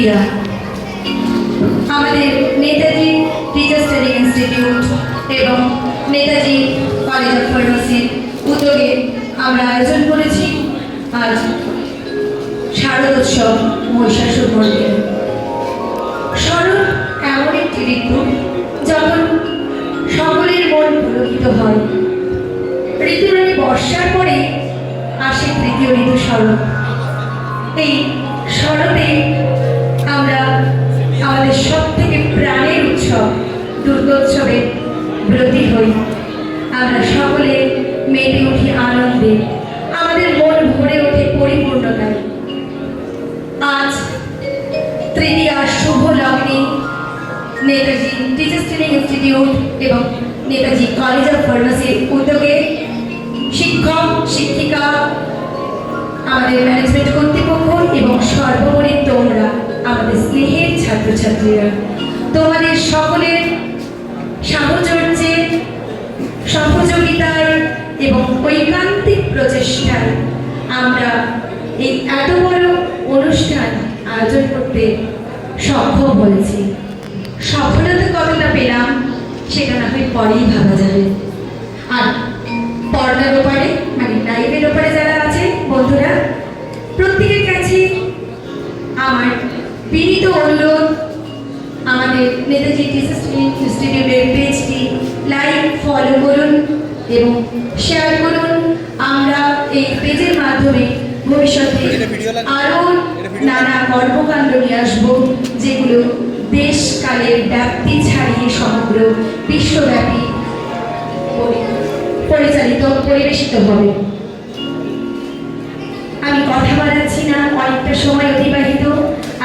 তৃতীয়া আমাদের Netaji teachers training institute এবং Netaji college of ফার্মেসির উদ্যোগে আমরা আয়োজন করেছি আজ শারদোৎসব মহিষাসুর মর্দিনী। শরৎ এমন একটি ঋতু যখন সকলের মন পুলকিত হয়। ঋতুরানী বর্ষার পরে আসে তৃতীয় ঋতু শরৎ। এই শরতে আমরা আমাদের সব থেকে প্রাণের উৎসব দুর্গোৎসবে ব্রতী হই। আমরা সকলে মেতে উঠি আনন্দে, আমাদের মন ভরে ওঠে পরিপূর্ণতায়। আজ তৃতীয়া শুভ লগ্নে নেতাজি টিচার্স ট্রেনিং ইনস্টিটিউট এবং নেতাজি কলেজ অফ ফার্মেসির উদ্যোগে শিক্ষক শিক্ষিকা, আমাদের ম্যানেজমেন্ট কর্তৃপক্ষ এবং সর্বোপরি তোমরা আমাদের স্নেহের ছাত্রছাত্রীরা, তোমাদের সকলের সাহচর্যে, সহযোগিতায় এবং ঐকান্তিক প্রচেষ্টায় আমরা এই এত বড় অনুষ্ঠান আয়োজন করতে সক্ষম হয়েছি। সফলতা কতটা পেলাম সেটা না হয় পরেই ভাবা যাবে। আর পর্দার ওপারে মানে লাইভের ওপারে যারা আছে বন্ধুরা, প্রত্যেকের কাছে আমার বিনীত অনুরোধ, আমাদের নেতাজি টিচার্স ট্রেনিং ইনস্টিটিউটের পেজটি লাইক ফলো করুন এবং শেয়ার করুন। আমরা এই পেজের মাধ্যমে ভবিষ্যতে আরও নানা কর্মকাণ্ড নিয়ে আসবো, যেগুলো দেশকালের ব্যাপ্তি ছাড়িয়ে সমগ্র বিশ্বব্যাপী পরিবেশিত হবে। আমি কথা বাড়াচ্ছি না, অনেকটা সময় অতিবাহিত।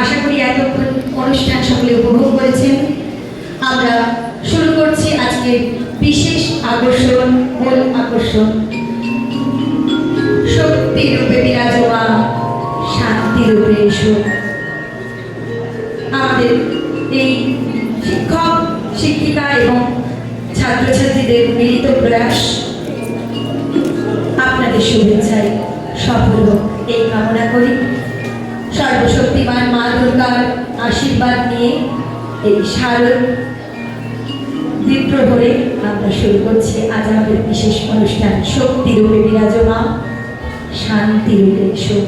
আশা করি এতক্ষণ অনুষ্ঠান সকলে উপভোগ করেছেন। আমরা শুরু করছি আজকে বিশেষ আকর্ষণ, মূল আকর্ষণ, শক্তি রূপে বিরাজমান, শান্তি রূপে এসো। আমাদের এই শিক্ষক শিক্ষিকা এবং ছাত্রছাত্রীদের মিলিত প্রয়াস আপনাদের শুভেচ্ছায় সফল হোক এই কামনা করি। সর্বশক্তিমান মা দুর্গার আশীর্বাদ নিয়ে এই শারদ দ্বীপ্রহরে আমরা শুরু করছি আজ আমাদের বিশেষ অনুষ্ঠান, শক্তি রূপে বিরাজমান, শান্তি রূপে এসো।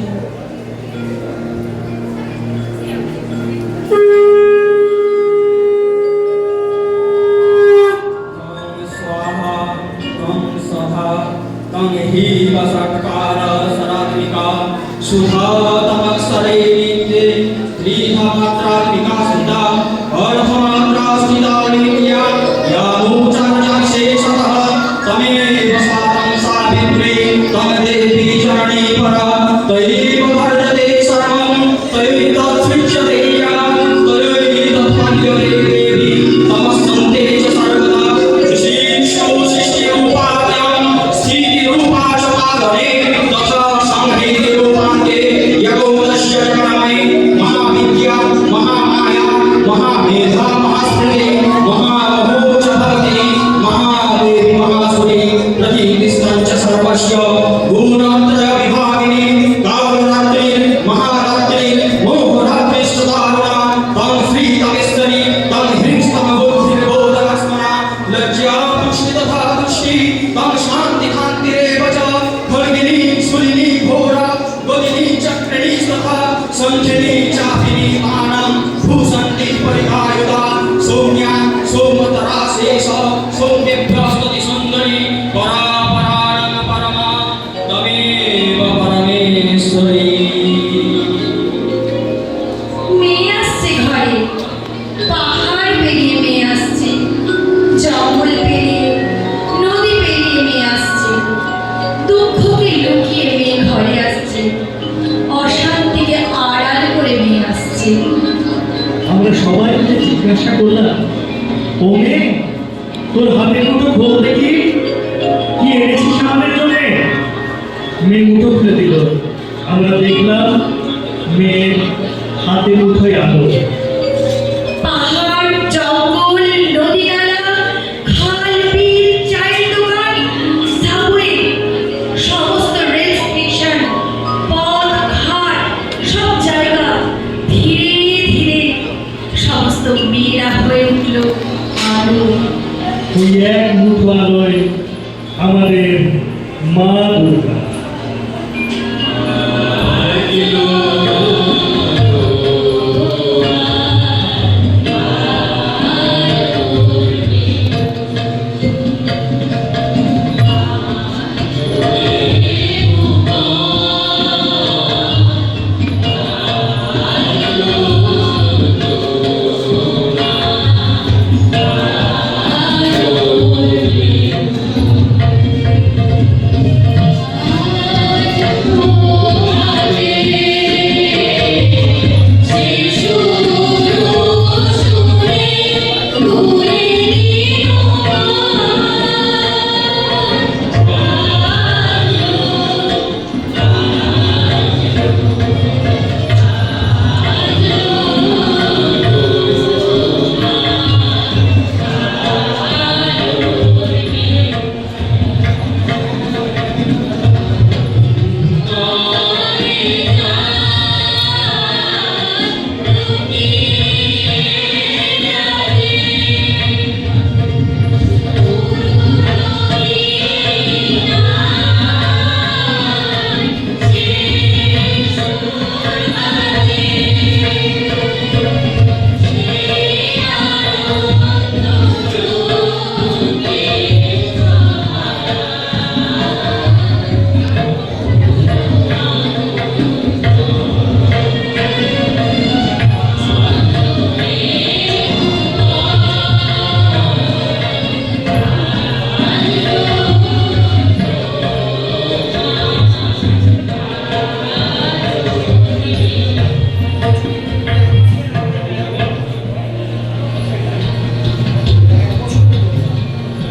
আমরা সবাই মিলে জিজ্ঞাসা করলাম, ও মেয়ে, তোর হাতে মুঠো খোল দেখি, কি এনেছিস আমাদের জন্য? মেয়ে মুঠো খুলে দিল। আমরা দেখলাম মেয়ের হাতে মুঠোয় আলো। পাহাড়, জঙ্গল, নদী নালা, খাল, বিল, চায়ের দোকান, সাবওয়ে, সমস্ত রেল স্টেশন, পথ ঘাট, সব জায়গা ধীরে ধীরে ঘেরা হয়ে উঠল আলো। ওই এক মুঠো আলোয় আমাদের মা দুর্গা।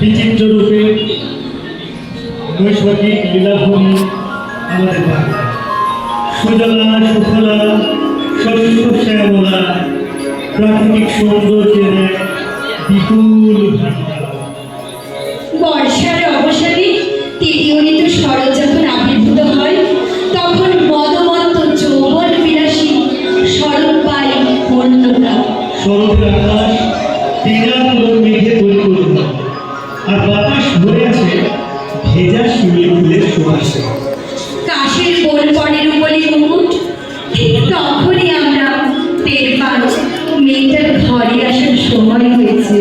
বিচিত্র রূপে নৈসর্গিক লীলাভূমি আমাদের বাংলা। সুজলা সুফলা শস্য শ্যামলা প্রাকৃতিক সৌন্দর্যের এক বিপুল ভাণ্ডার। বর্ষার অবসানে তৃতীয় ঋতু শরৎ যখন আবির্ভূত হয়, তখন মদমত্ত যৌবন বিলাসী শরৎ পায় পূর্ণতা। শরতের আকাশ দিনাতুলো মেঘে পরিপূর্ণ, আর বাতাস ভরে আছে ভেজা শিউলি ফুলের সুবাসে। কাশের বোলপনের উপরে মুকুট, ঠিক তখনই আমরা টের পাই মেয়েটার ঘরে আসার সময় হয়েছে।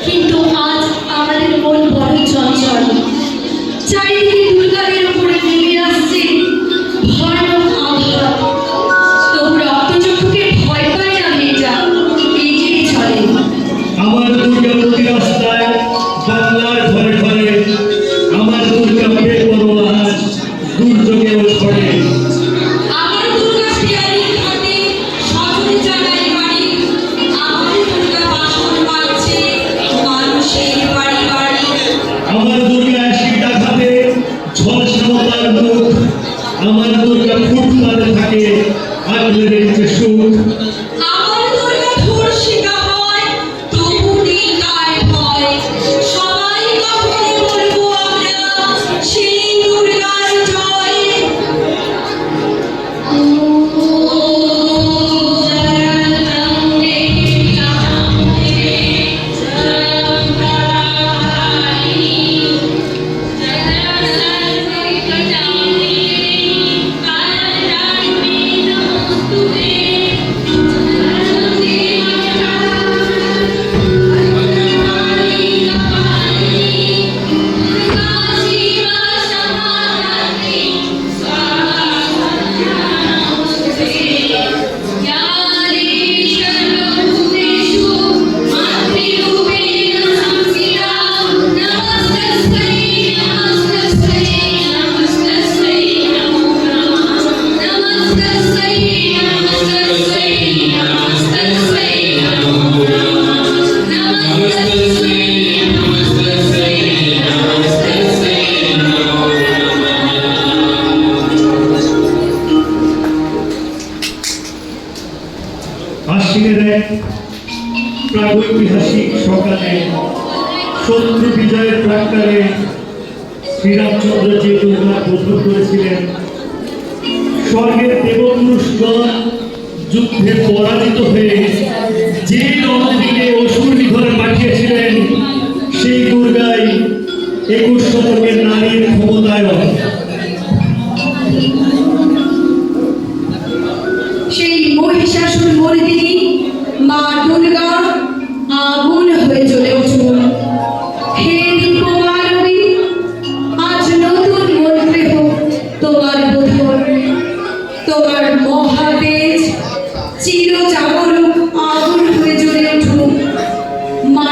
কিন্তু আজ আমাদের মন বড় চঞ্চল। চারিদিকে দুর্গাদের উপরে নেমে আসছে ভয়ানক আঘাত। তবু রক্তচক্ষুকে ভয় পায় না মেয়েটা, এগিয়ে চলে। আমার দুর্গা প্রতি রাস্তায় বাংলার ঘরে ঘরে, আমার দুর্গা বেপরোয়া দুর্যোগেও ছড়ে। আমার দুর্গা পিয়ারি ঘাটে সজনে জানাই বাড়ি, আমার দুর্গা বাসন বাজছে মানুষের বাড়ি বাড়ি। আমার দুর্গা অ্যাসিড আঘাতে ঝলসামতার মুখ, আমার দুর্গা ফুটপাতে থাকে আগলে রেখেছে সুখ। আমার দুর্গা ধর্ষিতা হয় তবু নেই গায়ে ভয়, সবাই কখনো বলবো আমরা সেই দুর্গার জয়। আশ্বিনের এক প্রাগৈতিহাসিক সকালে শত্রু বিজয়ের প্রাক্কালে শ্রীরামচন্দ্র যে দুর্গা বোধন করেছিলেন, স্বর্গের দেবপুরুষগণ যুদ্ধে পরাজিত হয়ে যে রণদিকে অসুর নিধনে পাঠিয়েছিলেন, সেই দুর্গাই 21 শতকের নারীর ক্ষমতায়ন। সেই মহিষাসুর মর্দিনী মা দুর্গা আগুন হয়ে জ্বলে উঠুন। হে দীপমানবী, আজ নতুন মন্ত্রে হোক তোমার বোধন। তোমার মহাতেজ চির জাগরুক আগুন হয়ে জ্বলে উঠুন। মা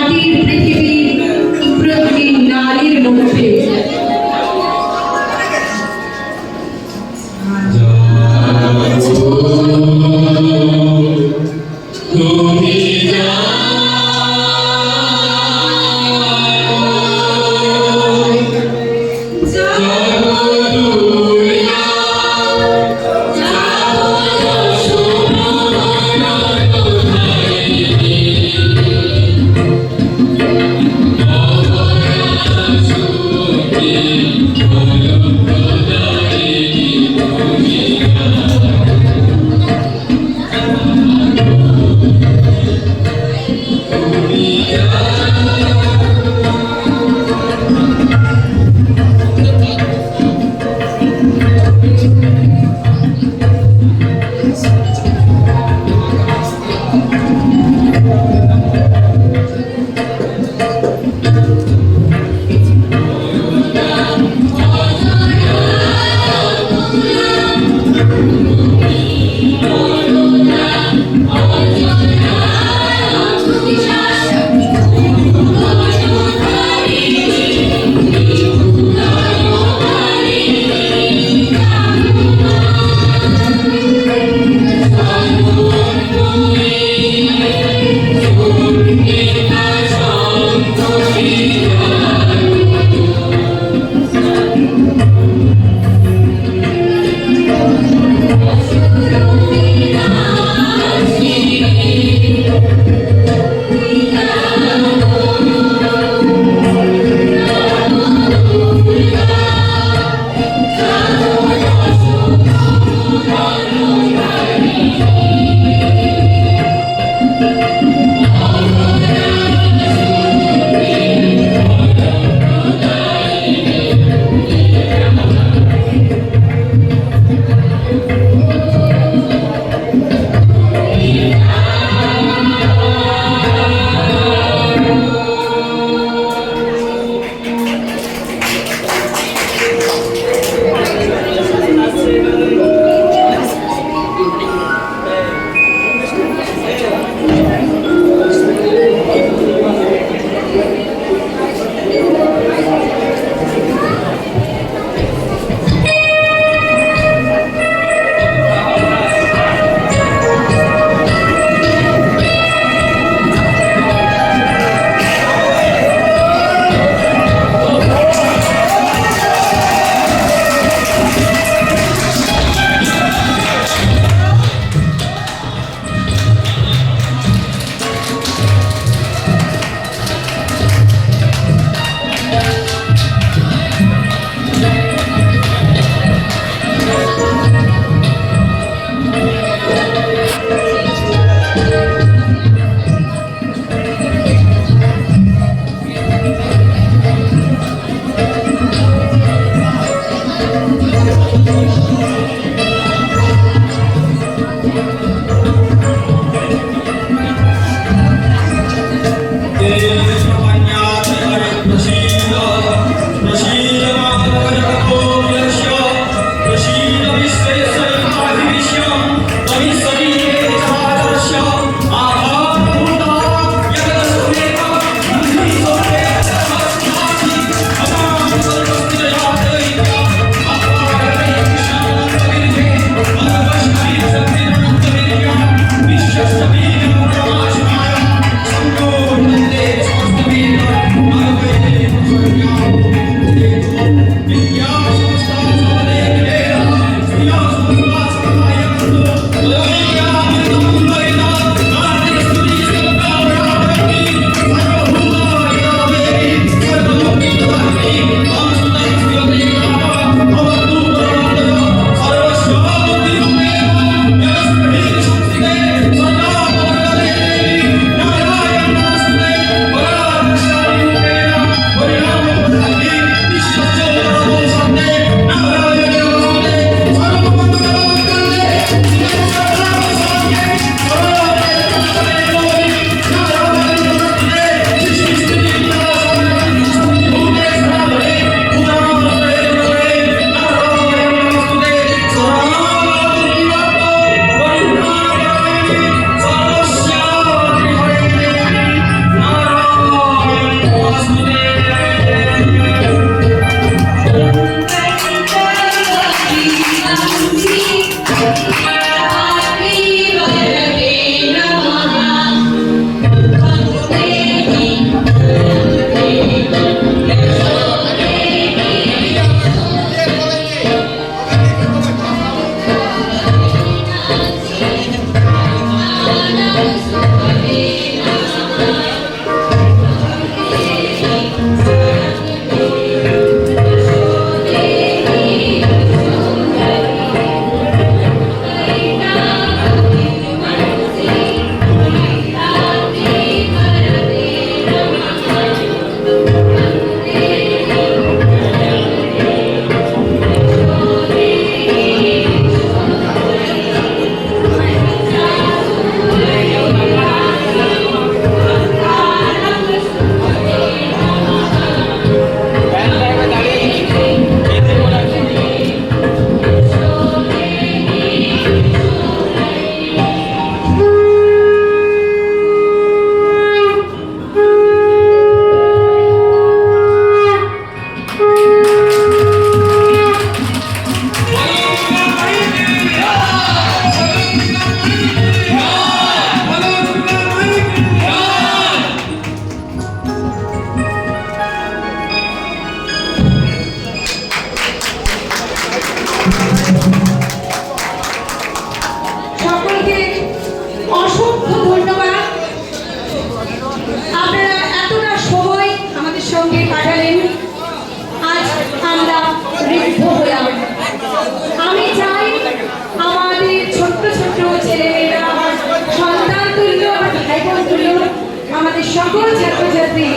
সকল ছাত্রছাত্রী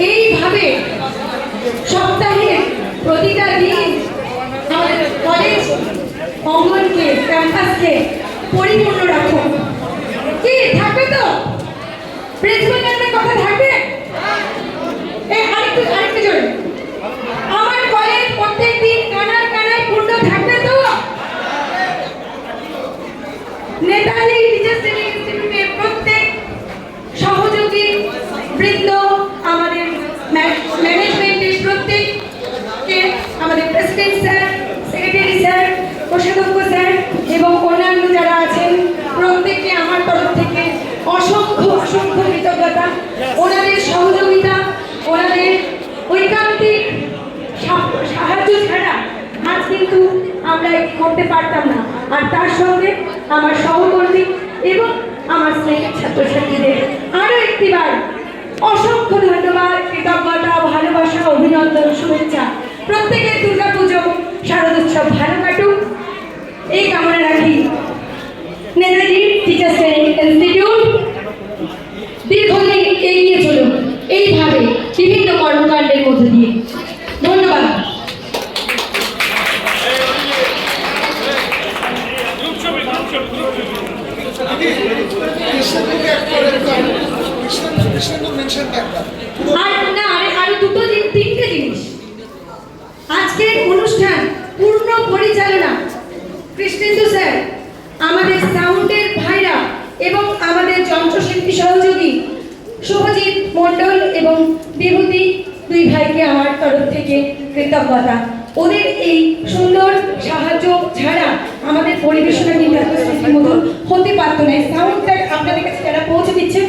এইভাবে সপ্তাহের প্রতিটা দিন আমাদের কলেজ অঙ্গনকে ক্যাম্পাসকে পরিপূর্ণ রাখুন। কি থাকবে তো? প্রিন্সিপাল ম্যামের কথা থাকবে? আরেকটু জোরে। আমার কলেজ প্রত্যেক দিন কানায় পূর্ণ থাকবে তো? নেতাজি টিচার্স ট্রেনিং ইনস্টিটিউটের প্রত্যেক সহযোগী বৃন্দ, আমাদের ম্যানেজমেন্টের প্রত্যেককে, আমাদের প্রেসিডেন্ট স্যার, সেক্রেটারি স্যার, কোষাধ্যক্ষ স্যার এবং অন্যান্য যারা আছেন প্রত্যেককে আমার তরফ থেকে অসংখ্য কৃতজ্ঞতা। ওনাদের সহযোগিতা, ওনাদের ঐকান্তিক সাহায্য ছাড়া আজ কিন্তু আমরা এটি করতে পারতাম না। আর তার সঙ্গে আমার সহকর্মী এবং আমার স্নেহের ছাত্রছাত্রীদের আরও একটিবার অসংখ্য ধন্যবাদ, কৃতজ্ঞতা, ভালোবাসা, অভিনন্দন, শুভেচ্ছা। প্রত্যেকের দুর্গাপুজো শারদোৎসব ভালো কাটুক এই কামনা রাখি। নেতাজি টিচার্স ট্রেনিং ইনস্টিটিউট দীর্ঘদিন এগিয়ে চলুন এইভাবে বিভিন্ন কর্মকাণ্ডের মধ্যে দিয়ে। ধন্যবাদ। আরো তিনটে জিনিস। আজকের অনুষ্ঠান পূর্ণ পরিচালনা কৃষ্ণেন্দু স্যার, আমাদের সাউন্ডের ভাইরা এবং আমাদের যন্ত্রশিল্পী সহযোগী শুভজিৎ মণ্ডল এবং বিভূতি, দুই ভাইকে আমার তরফ থেকে কৃতজ্ঞতা। ওদের এই সুন্দর সাহায্য ছাড়া আমাদের পরিবেশনা কিন্তু এত স্মৃতিমধুর হতে পারত না। সাউন্ডটা আপনাদের কাছে যারা পৌঁছে দিচ্ছেন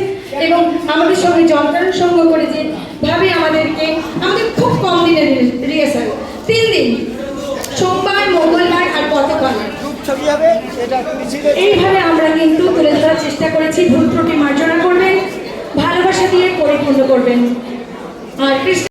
এবং আমাদের সঙ্গে যন্ত্রানুষঙ্গ করে যে ভাবে আমাদের খুব কম দিনের রিহার্সাল, 3 দিন, সোমবার, মঙ্গলবার আর গতকাল, এইভাবে আমরা কিন্তু তুলে ধরার চেষ্টা করেছি। ভুল ত্রুটি মার্জনা করবেন, ভালোবাসা দিয়ে পরিপূর্ণ করবেন। আর